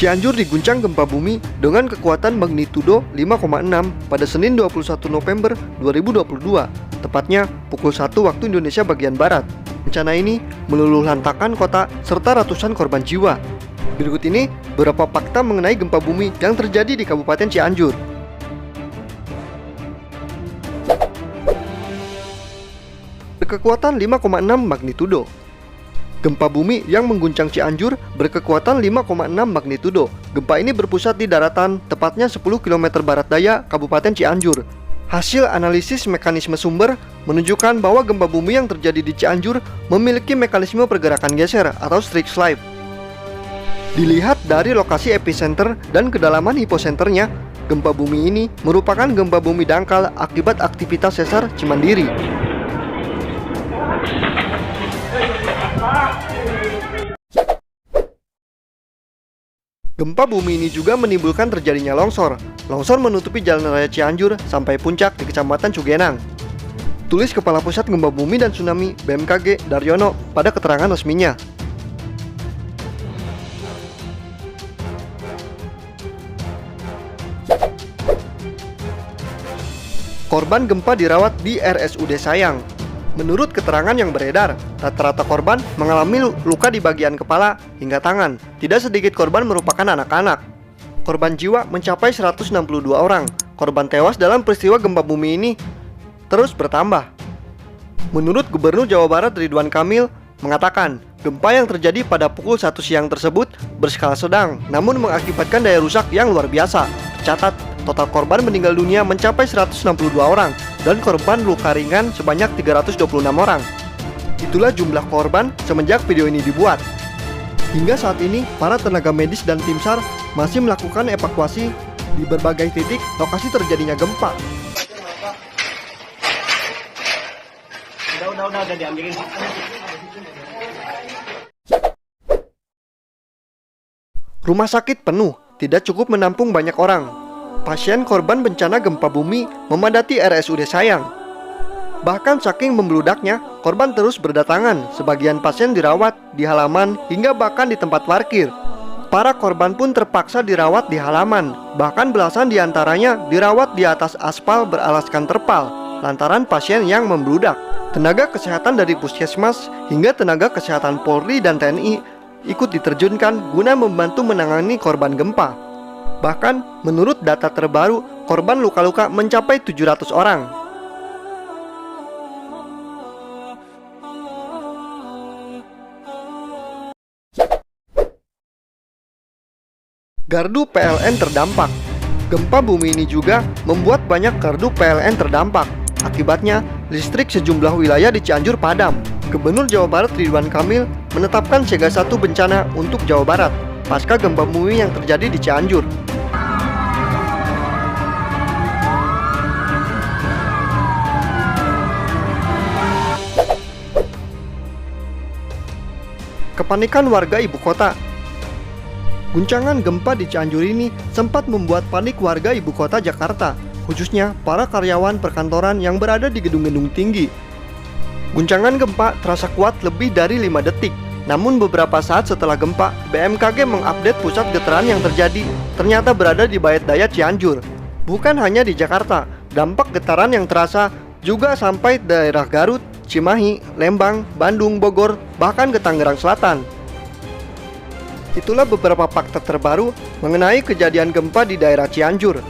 Cianjur diguncang gempa bumi dengan kekuatan magnitudo 5,6 pada Senin 21 November 2022, tepatnya pukul 1 waktu Indonesia bagian Barat. Bencana ini meluluhlantakkan kota serta ratusan korban jiwa. Berikut ini beberapa fakta mengenai gempa bumi yang terjadi di Kabupaten Cianjur. Berkekuatan 5,6 magnitudo. Gempa bumi yang mengguncang Cianjur berkekuatan 5,6 magnitudo. Gempa ini berpusat di daratan, tepatnya 10 km barat daya Kabupaten Cianjur. Hasil analisis mekanisme sumber menunjukkan bahwa gempa bumi yang terjadi di Cianjur memiliki mekanisme pergerakan geser atau streak slide. Dilihat dari lokasi epicenter dan kedalaman hiposenternya, gempa bumi ini merupakan gempa bumi dangkal akibat aktivitas sesar Cimandiri. Gempa bumi ini juga menimbulkan terjadinya longsor. Longsor menutupi jalan raya Cianjur sampai puncak di Kecamatan Cugenang. Tulis Kepala Pusat Gempa Bumi dan Tsunami BMKG Daryono pada keterangan resminya. Korban gempa dirawat di RSUD Sayang. Menurut keterangan yang beredar, rata-rata korban mengalami luka di bagian kepala hingga tangan. Tidak sedikit korban merupakan anak-anak. Korban jiwa mencapai 162 orang. Korban tewas dalam peristiwa gempa bumi ini terus bertambah. Menurut Gubernur Jawa Barat Ridwan Kamil mengatakan, gempa yang terjadi pada pukul 1 siang tersebut berskala sedang, namun mengakibatkan daya rusak yang luar biasa. Tercatat, total korban meninggal dunia mencapai 162 orang dan korban luka ringan sebanyak 326 orang. Itulah jumlah korban semenjak video ini dibuat. Hingga saat ini, para tenaga medis dan tim SAR masih melakukan evakuasi di berbagai titik lokasi terjadinya gempa. Udah diambilin. Rumah sakit penuh, tidak cukup menampung banyak orang. Pasien korban bencana gempa bumi memadati RSUD Sayang. Bahkan saking membludaknya, korban terus berdatangan. Sebagian pasien dirawat di halaman hingga bahkan di tempat parkir. Para korban pun terpaksa dirawat di halaman. Bahkan belasan diantaranya dirawat di atas aspal beralaskan terpal lantaran pasien yang membludak. Tenaga kesehatan dari puskesmas hingga tenaga kesehatan Polri dan TNI ikut diterjunkan guna membantu menangani korban gempa. Bahkan, menurut data terbaru, korban luka-luka mencapai 700 orang. Gardu PLN terdampak. Gempa bumi ini juga membuat banyak gardu PLN terdampak. Akibatnya, listrik sejumlah wilayah di Cianjur padam. Gubernur Jawa Barat Ridwan Kamil menetapkan siaga 1 bencana untuk Jawa Barat pasca gempa bumi yang terjadi di Cianjur. Kepanikan warga ibu kota. Guncangan gempa di Cianjur ini sempat membuat panik warga ibu kota Jakarta, khususnya para karyawan perkantoran yang berada di gedung-gedung tinggi. Guncangan gempa terasa kuat lebih dari 5 detik. Namun beberapa saat setelah gempa, BMKG mengupdate pusat getaran yang terjadi ternyata berada di Bait Daya Cianjur. Bukan hanya di Jakarta, dampak getaran yang terasa juga sampai daerah Garut, Cimahi, Lembang, Bandung, Bogor, bahkan ke Tangerang Selatan. Itulah beberapa fakta terbaru mengenai kejadian gempa di daerah Cianjur.